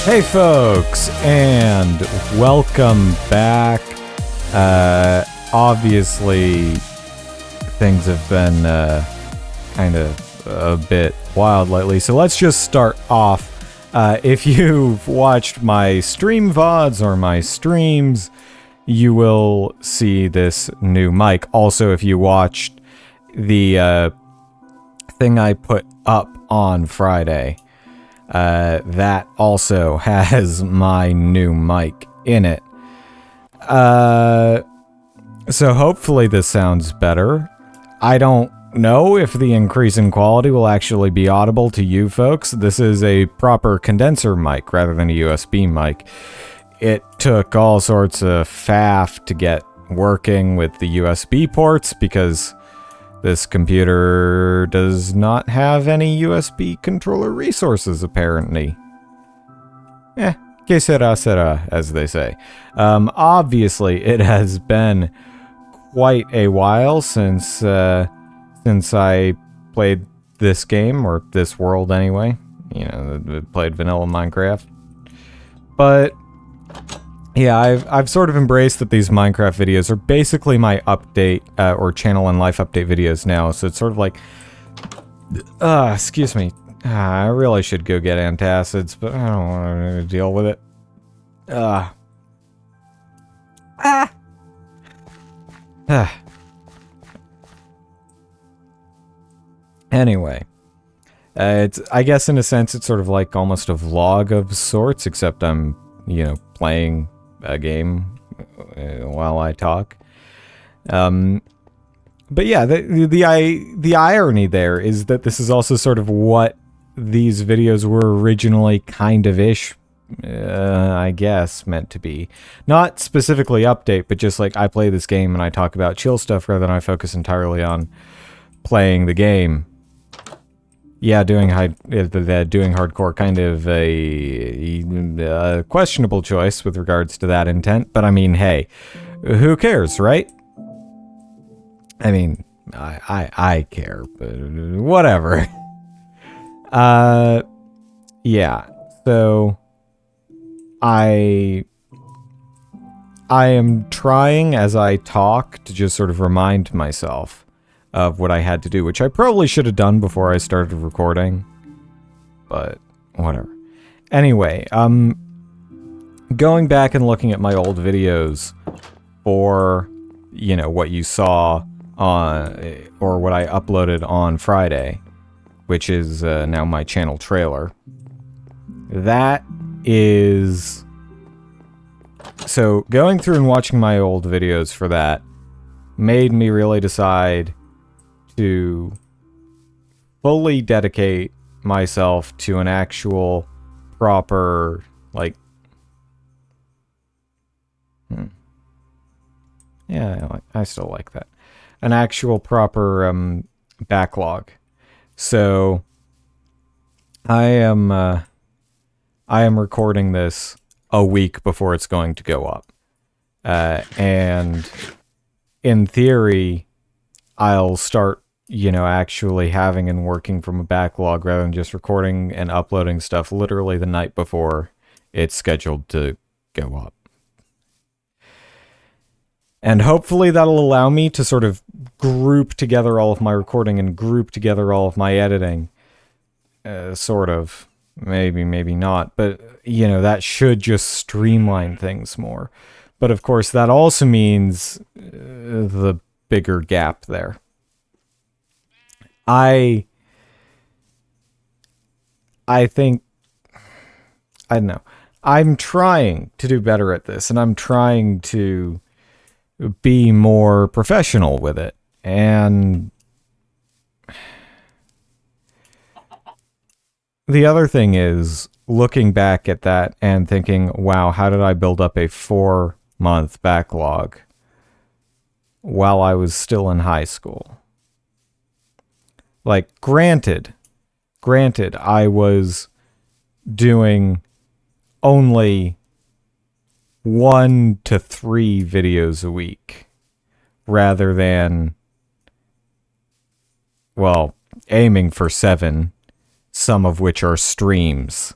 Hey folks, and welcome back. Obviously, things have been kind of a bit wild lately, so let's just start off. If you've watched my stream VODs or my streams, you will see this new mic. Also, if you watched the thing I put up on Friday, that also has my new mic in it. So hopefully this sounds better. I don't know if the increase in quality will actually be audible to you folks. This is a proper condenser mic rather than a USB mic. It took all sorts of faff to get working with the USB ports because this computer does not have any USB controller resources, apparently. Que sera, sera, as they say. Obviously, it has been quite a while since I played this game, or this world anyway. You know, played vanilla Minecraft. But yeah, I've sort of embraced that these Minecraft videos are basically my update, or channel and life update videos now, so it's sort of like, excuse me, I really should go get antacids, but I don't want to deal with it. Anyway, I guess in a sense it's sort of like almost a vlog of sorts, except I'm, you know, playing a game while I talk. But yeah, the irony there is that this is also sort of what these videos were originally kind of ish, I guess, meant to be. Not specifically update, but just like I play this game and I talk about chill stuff rather than I focus entirely on playing the game. Yeah, doing hardcore kind of a questionable choice with regards to that intent, but I mean, hey, who cares, right? I mean, I care, but whatever. Yeah, so I am trying as I talk to just sort of remind myself of what I had to do, which I probably should have done before I started recording, but whatever. Anyway, going back and looking at my old videos for, you know, what you saw on, or what I uploaded on Friday, which is now my channel trailer. That is... So, going through and watching my old videos for that made me really decide to fully dedicate myself to an actual proper, like, yeah, I still like that. An actual proper backlog. So I am recording this a week before it's going to go up. And in theory, I'll start, you know, actually having and working from a backlog rather than just recording and uploading stuff literally the night before it's scheduled to go up. And hopefully that'll allow me to sort of group together all of my recording and group together all of my editing. Sort of. Maybe, maybe not. But, you know, that should just streamline things more. But, of course, that also means the bigger gap there. I think, I don't know. I'm trying to do better at this, and I'm trying to be more professional with it. And the other thing is looking back at that and thinking, wow, how did I build up a 4-month backlog while I was still in high school? Like, granted, I was doing only 1 to 3 videos a week rather than, well, aiming for 7, some of which are streams.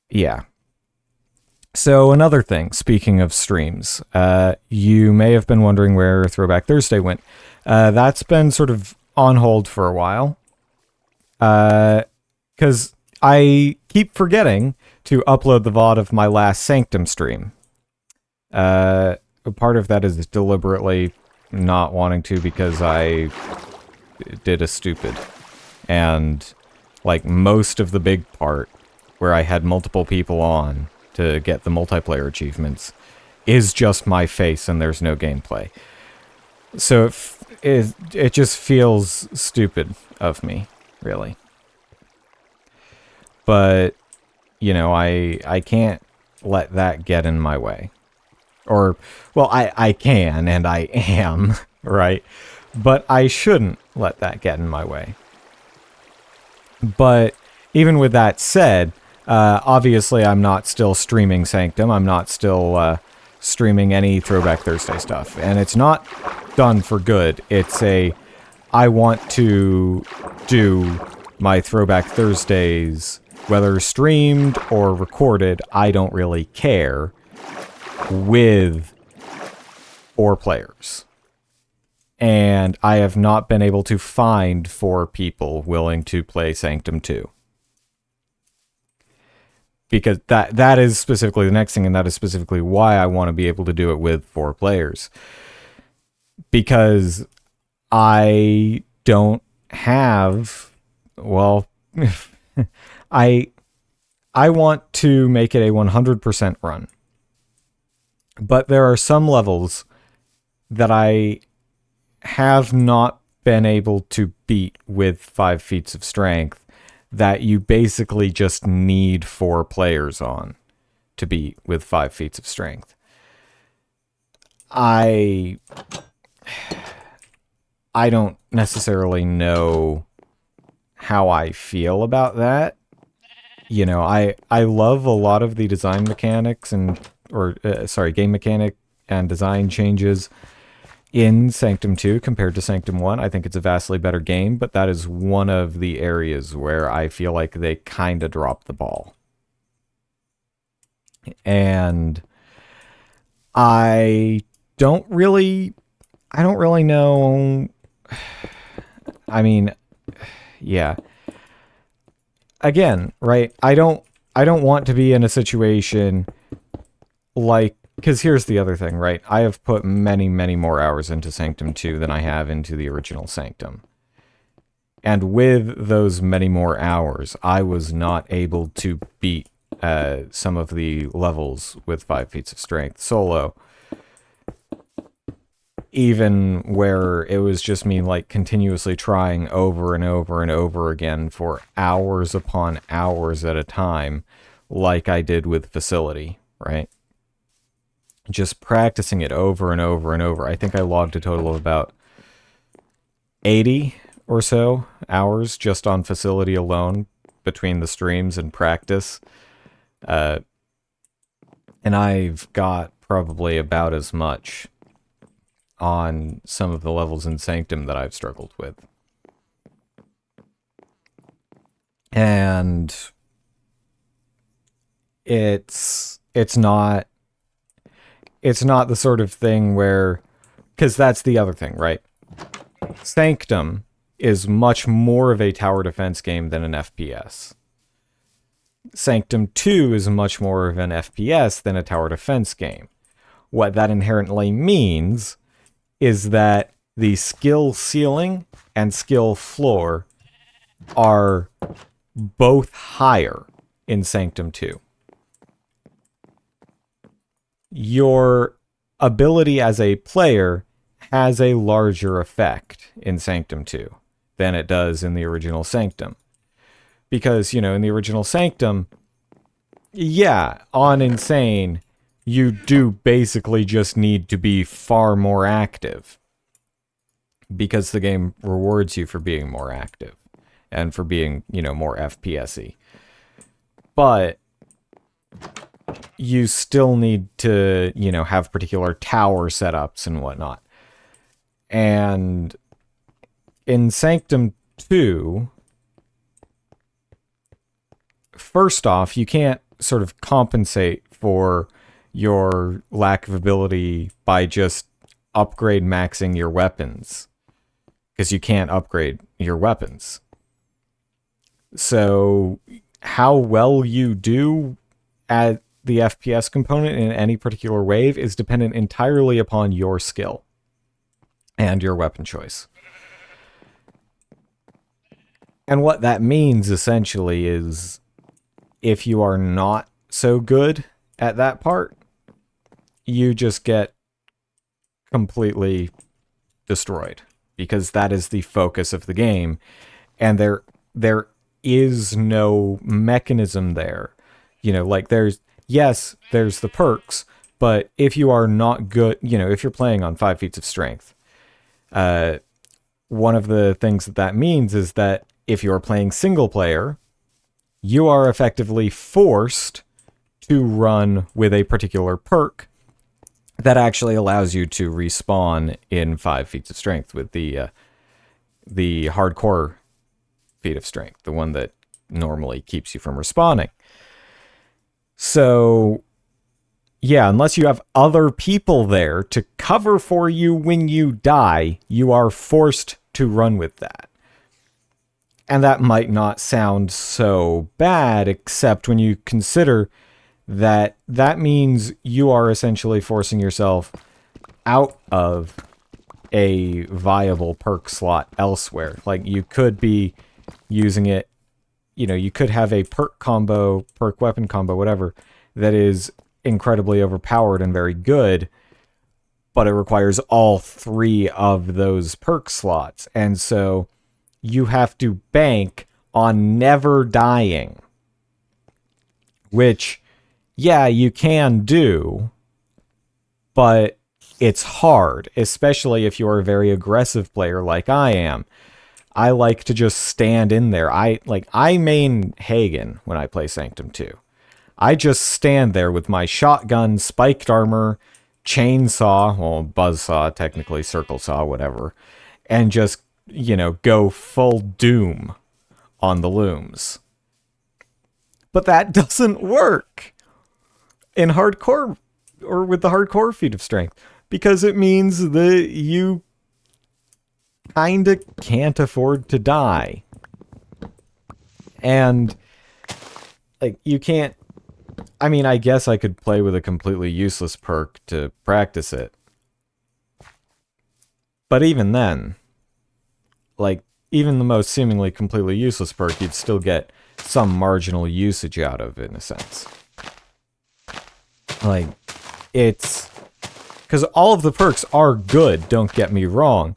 Yeah. So another thing, speaking of streams, you may have been wondering where Throwback Thursday went. That's been sort of on hold for a while. Because I keep forgetting to upload the VOD of my last Sanctum stream. Part of that is deliberately not wanting to because I did a stupid. And, like, most of the big part, where I had multiple people on to get the multiplayer achievements, is just my face and there's no gameplay. So it just feels stupid of me, really. But, you know, I can't let that get in my way. Or, well, I can, and I am, right? But I shouldn't let that get in my way. But even with that said, obviously I'm not still streaming Sanctum. I'm not still streaming any Throwback Thursday stuff. And it's not done for good. It's I want to do my Throwback Thursdays, whether streamed or recorded, I don't really care, with 4 players. And I have not been able to find 4 people willing to play Sanctum 2. Because that is specifically the next thing, and that is specifically why I want to be able to do it with 4 players. Because I don't have, well, I want to make it a 100% run. But there are some levels that I have not been able to beat with 5 feats of strength that you basically just need 4 players on to beat with 5 feats of strength. I don't necessarily know how I feel about that. You know, I love a lot of the design mechanics and game mechanic and design changes in Sanctum 2 compared to Sanctum 1. I think it's a vastly better game, but that is one of the areas where I feel like they kind of dropped the ball. And I don't really know. I mean, yeah. Again, right? I don't want to be in a situation like, because here's the other thing, right? I have put many, many more hours into Sanctum 2 than I have into the original Sanctum. And with those many more hours, I was not able to beat some of the levels with 5 feats of strength solo. Even where it was just me, like, continuously trying over and over and over again for hours upon hours at a time, like I did with Facility, right? Just practicing it over and over and over. I think I logged a total of about 80 or so hours just on Facility alone between the streams and practice. And I've got probably about as much on some of the levels in Sanctum that I've struggled with. And it's not the sort of thing where, because that's the other thing, right? Sanctum is much more of a tower defense game than an FPS. Sanctum 2 is much more of an FPS than a tower defense game. What that inherently means is that the skill ceiling and skill floor are both higher in Sanctum 2. Your ability as a player has a larger effect in Sanctum 2 than it does in the original Sanctum. Because, you know, in the original Sanctum, yeah, on Insane, you do basically just need to be far more active. Because the game rewards you for being more active. And for being, you know, more FPS-y. But you still need to, you know, have particular tower setups and whatnot. And in Sanctum 2, first off, you can't sort of compensate for your lack of ability by just upgrade maxing your weapons, because you can't upgrade your weapons. So how well you do at the FPS component in any particular wave is dependent entirely upon your skill and your weapon choice. And what that means essentially is if you are not so good at that part, you just get completely destroyed, because that is the focus of the game, and there is no mechanism there. Like there's the perks, but if you are not good, if you're playing on 5 feats of strength, one of the things that means is that if you're playing single player, you are effectively forced to run with a particular perk that actually allows you to respawn in 5 feats of strength with the hardcore feat of strength, the one that normally keeps you from respawning. So, yeah, unless you have other people there to cover for you when you die, you are forced to run with that. And that might not sound so bad, except when you consider that means you are essentially forcing yourself out of a viable perk slot elsewhere. Like, you could be using it, you could have a perk combo, perk weapon combo, whatever, that is incredibly overpowered and very good, but it requires all 3 of those perk slots. And so you have to bank on never dying, which, yeah, you can do, but it's hard, especially if you're a very aggressive player like I am. I like to just stand in there. I main Hagen when I play Sanctum 2. I just stand there with my shotgun, spiked armor, chainsaw, well, buzzsaw, technically, circle saw, whatever, and just, go full doom on the looms. But that doesn't work in hardcore, or with the hardcore feat of strength, because it means that you kinda can't afford to die. And, like, you can't... I mean, I guess I could play with a completely useless perk to practice it. But even then, like, even the most seemingly completely useless perk, you'd still get some marginal usage out of it, in a sense. Like, it's... because all of the perks are good, don't get me wrong.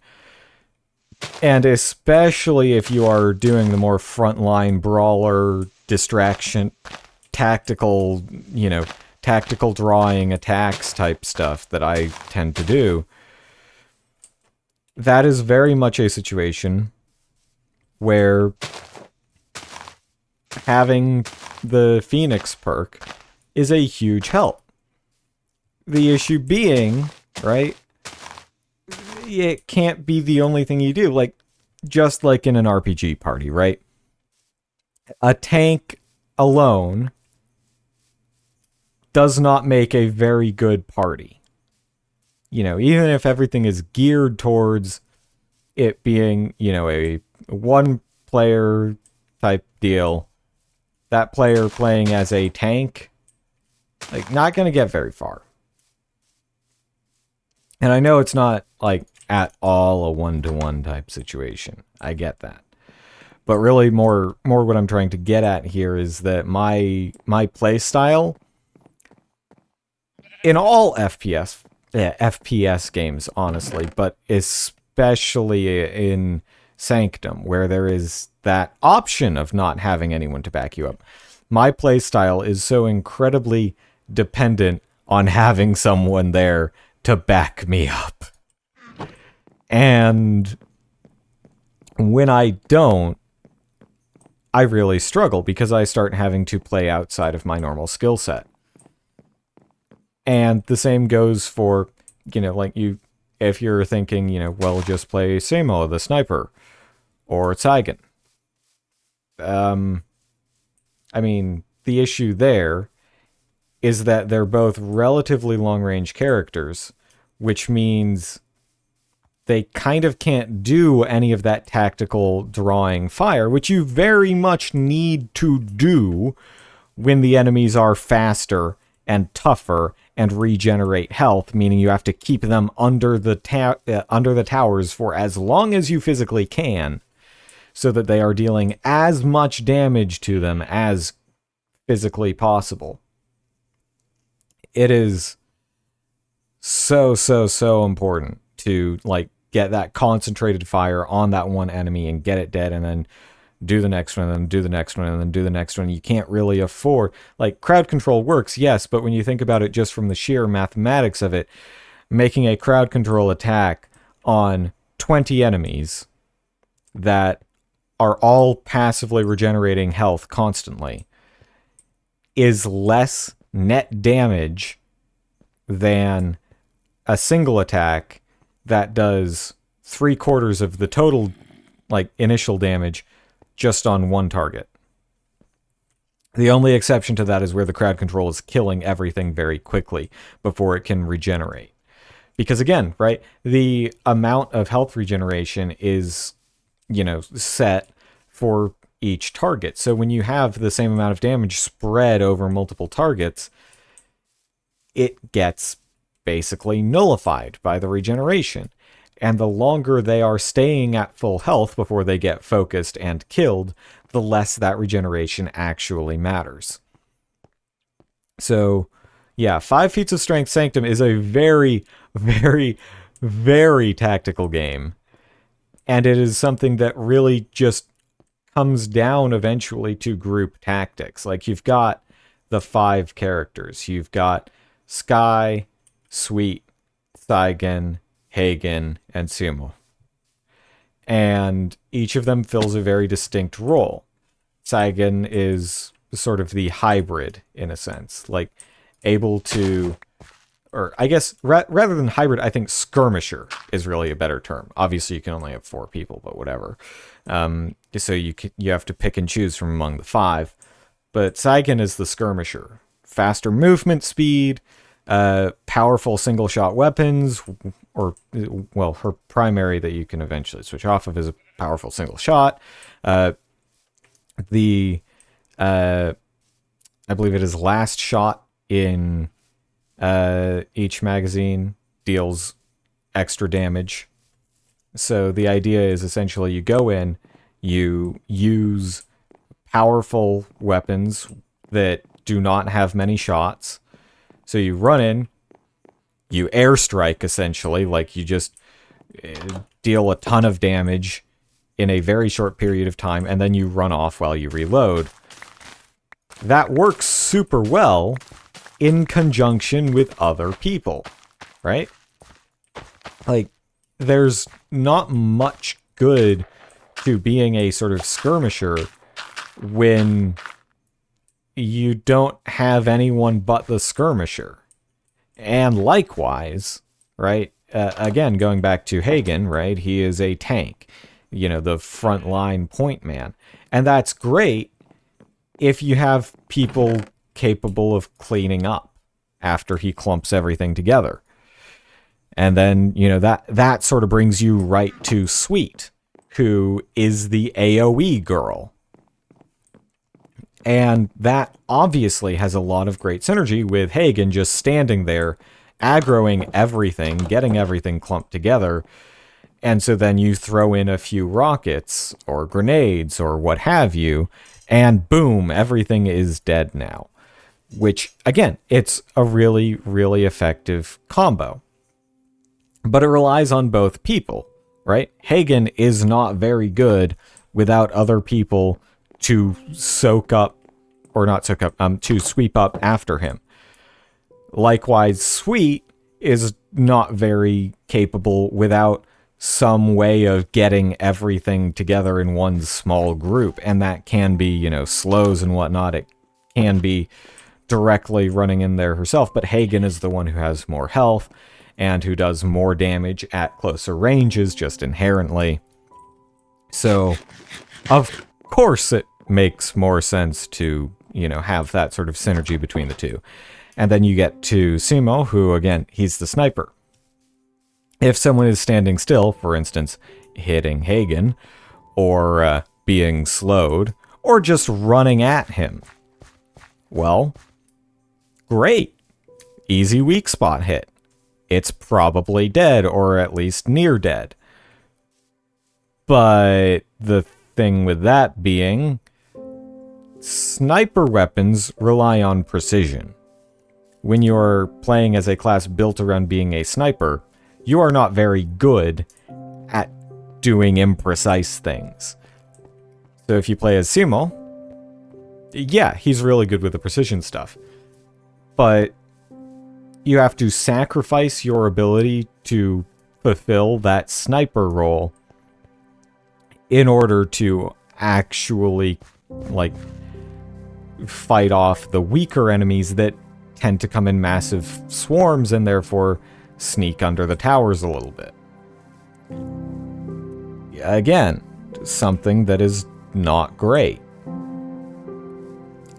And especially if you are doing the more frontline brawler, distraction, tactical drawing attacks type stuff that I tend to do, that is very much a situation where having the Phoenix perk is a huge help. The issue being, right, it can't be the only thing you do. Like, just like in an RPG party, right? A tank alone does not make a very good party. Even if everything is geared towards it being, a one-player type deal, that player playing as a tank, like, not going to get very far. And I know it's not, like, at all a one-to-one type situation. I get that. But really, more what I'm trying to get at here is that my play style in all FPS games, honestly, but especially in Sanctum, where there is that option of not having anyone to back you up, my play style is so incredibly dependent on having someone there to back me up. And when I don't, I really struggle, because I start having to play outside of my normal skill set. And the same goes for, like, if you're thinking, well, just play Samo the sniper, or Saigon. I mean, the issue there is that they're both relatively long-range characters, which means they kind of can't do any of that tactical drawing fire, which you very much need to do when the enemies are faster and tougher and regenerate health, meaning you have to keep them under the towers for as long as you physically can, so that they are dealing as much damage to them as physically possible. It is so important to like get that concentrated fire on that one enemy and get it dead, and then do the next one, and then do the next one, and then do the next one. You can't really afford, like, crowd control works, yes, but when you think about it just from the sheer mathematics of it, making a crowd control attack on 20 enemies that are all passively regenerating health constantly is less net damage than a single attack that does 3/4 of the total, like, initial damage just on one target. The only exception to that is where the crowd control is killing everything very quickly before it can regenerate. Because again, right, the amount of health regeneration is, set for each target. So when you have the same amount of damage spread over multiple targets, it gets basically nullified by the regeneration. And the longer they are staying at full health before they get focused and killed, the less that regeneration actually matters. So, yeah, 5 Feats of Strength Sanctum is a very, very, very tactical game. And it is something that really just comes down eventually to group tactics. Like, you've got the 5 characters. You've got Sky, Sweet, Saigen, Hagen, and Sumo. And each of them fills a very distinct role. Saigen is sort of the hybrid, in a sense. Like, able to... Or, I guess, rather than hybrid, I think skirmisher is really a better term. Obviously, you can only have 4 people, but whatever. So you have to pick and choose from among the 5. But Saigen is the skirmisher. Faster movement speed, powerful single-shot weapons, or, well, her primary that you can eventually switch off of is a powerful single shot. I believe it is last shot in each magazine deals extra damage. So the idea is essentially you go in, you use powerful weapons that do not have many shots. So you run in, you airstrike essentially, like you just deal a ton of damage in a very short period of time, and then you run off while you reload. That works super well in conjunction with other people, right? Like, there's not much good to being a sort of skirmisher when you don't have anyone but the skirmisher. And likewise, right, again, going back to Hagen, right, he is a tank, the frontline point man. And that's great if you have people capable of cleaning up after he clumps everything together. And then, that sort of brings you right to Sweet, who is the AoE girl. And that obviously has a lot of great synergy with Hagen just standing there, aggroing everything, getting everything clumped together. And so then you throw in a few rockets or grenades or what have you, and boom, everything is dead now. Which, again, it's a really, really effective combo. But it relies on both people, right? Hagen is not very good without other people to to sweep up after him. Likewise, Sweet is not very capable without some way of getting everything together in one small group. And that can be, slows and whatnot. It can be directly running in there herself. But Hagen is the one who has more health and who does more damage at closer ranges just inherently. So, of course, it makes more sense to, have that sort of synergy between the two. And then you get to Sumo, who, again, he's the sniper. If someone is standing still, for instance, hitting Hagen, or being slowed, or just running at him, well, great. Easy weak spot hit. It's probably dead, or at least near dead. But the thing with that being, sniper weapons rely on precision. When you're playing as a class built around being a sniper, you are not very good at doing imprecise things. So if you play as Sumo, yeah, he's really good with the precision stuff. But you have to sacrifice your ability to fulfill that sniper role in order to actually, fight off the weaker enemies that tend to come in massive swarms and therefore sneak under the towers a little bit. Again, something that is not great.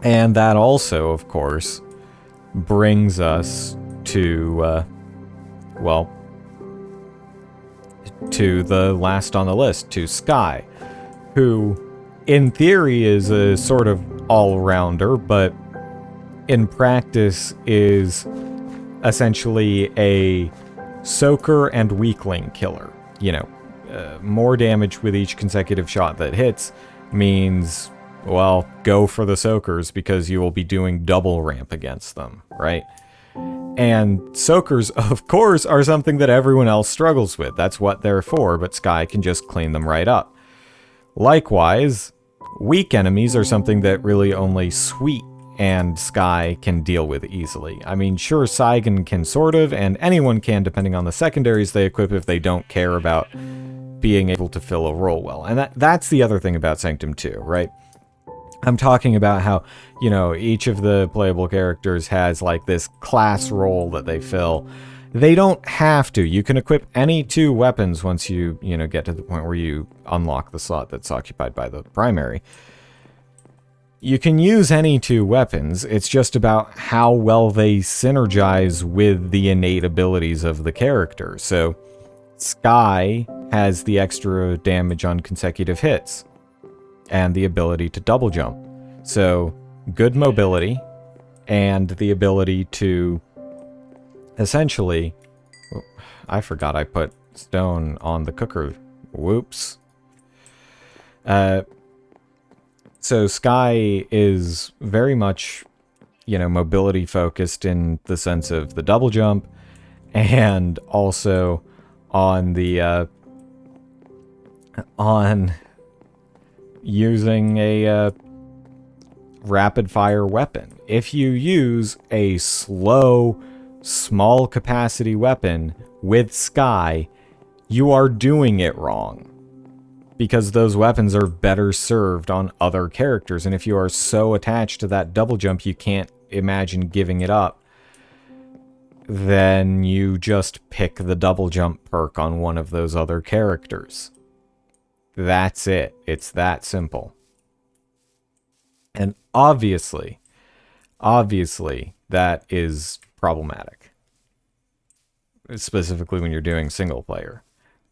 And that also, of course, brings us to, to the last on the list, to Sky, who, in theory, is a sort of all-rounder, but in practice is essentially a soaker and weakling killer. More damage with each consecutive shot that hits means, well, go for the soakers because you will be doing double ramp against them, right? And soakers, of course, are something that everyone else struggles with. That's what they're for, but Sky can just clean them right up. Likewise, weak enemies are something that really only Sweet and Sky can deal with easily. I mean, sure, Saigon can sort of, and anyone can depending on the secondaries they equip if they don't care about being able to fill a role well. And that's the other thing about Sanctum 2, right? I'm talking about how, each of the playable characters has this class role that they fill. They don't have to. You can equip any 2 weapons once you, get to the point where you unlock the slot that's occupied by the primary. You can use any 2 weapons. It's just about how well they synergize with the innate abilities of the character. So, Sky has the extra damage on consecutive hits and the ability to double jump. So, good mobility and the ability to essentially... I forgot I put stone on the cooker. Whoops. So Sky is very much, mobility focused in the sense of the double jump, and also on the on using a rapid fire weapon. If you use a slow, small capacity weapon with Sky, you are doing it wrong. Because those weapons are better served on other characters. And if you are so attached to that double jump you can't imagine giving it up, then you just pick the double jump perk on one of those other characters. That's it. It's that simple. And obviously, that is problematic. Specifically when you're doing single player.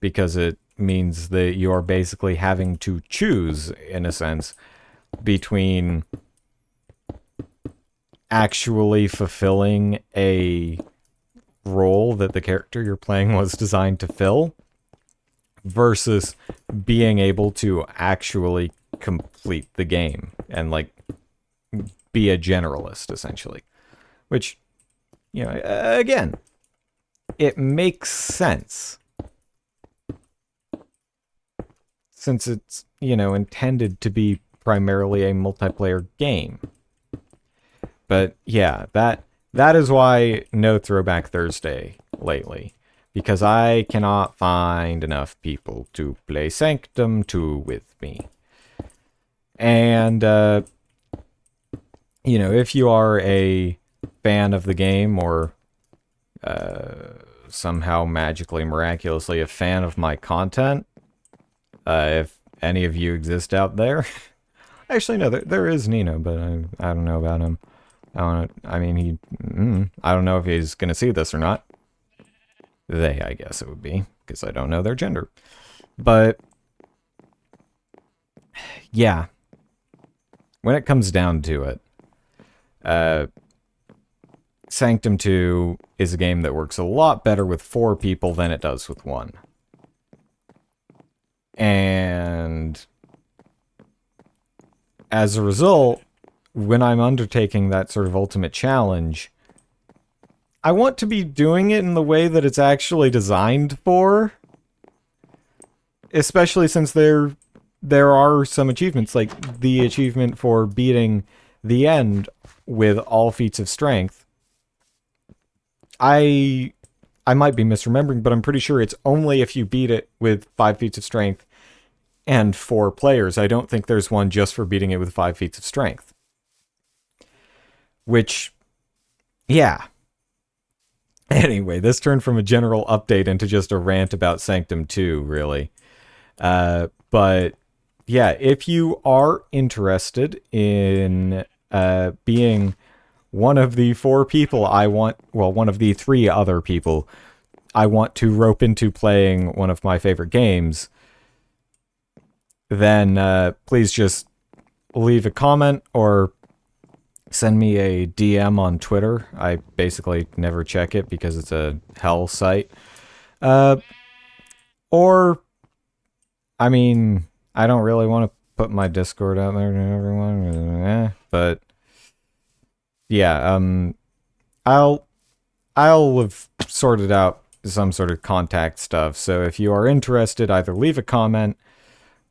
Because it means that you're basically having to choose, in a sense, between actually fulfilling a role that the character you're playing was designed to fill versus being able to actually complete the game and be a generalist, essentially. Which, again, it makes sense. Since it's, intended to be primarily a multiplayer game. But yeah, that is why no Throwback Thursday lately. Because I cannot find enough people to play Sanctum 2 with me. And, if you are a fan of the game or somehow magically, miraculously a fan of my content, if any of you exist out there, Actually, no, there is Nino, but I don't know about him. I mean, I don't know if he's gonna see this or not. They, I guess it would be, because I don't know their gender. But, yeah. When it comes down to it, Sanctum 2 is a game that works a lot better with 4 people than it does with 1. And as a result, when I'm undertaking that sort of ultimate challenge, I want to be doing it in the way that it's actually designed for. Especially since there are some achievements, like the achievement for beating the end with all feats of strength. I might be misremembering, but I'm pretty sure it's only if you beat it with 5 feats of strength and 4 players. I don't think there's one just for beating it with 5 feats of strength. Which, yeah. Anyway, this turned from a general update into just a rant about Sanctum 2, really. But, yeah, if you are interested in being one of the 4 people one of the 3 other people I want to rope into playing one of my favorite games, then please just leave a comment or send me a DM on Twitter. I basically never check it because it's a hell site. Or, I mean, I don't really want to put my Discord out there to everyone, but yeah, I'll have sorted out some sort of contact stuff. So if you are interested, either leave a comment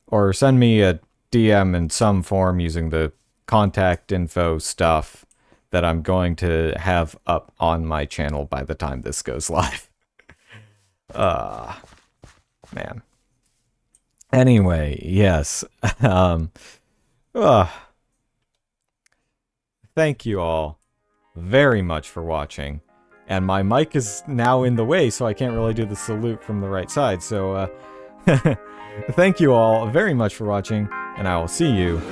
or send me a DM in some form using the contact info stuff that I'm going to have up on my channel by the time this goes live. Man. Anyway, yes. Thank you all very much for watching. And my mic is now in the way, so I can't really do the salute from the right side. So, thank you all very much for watching, and I will see you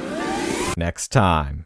next time.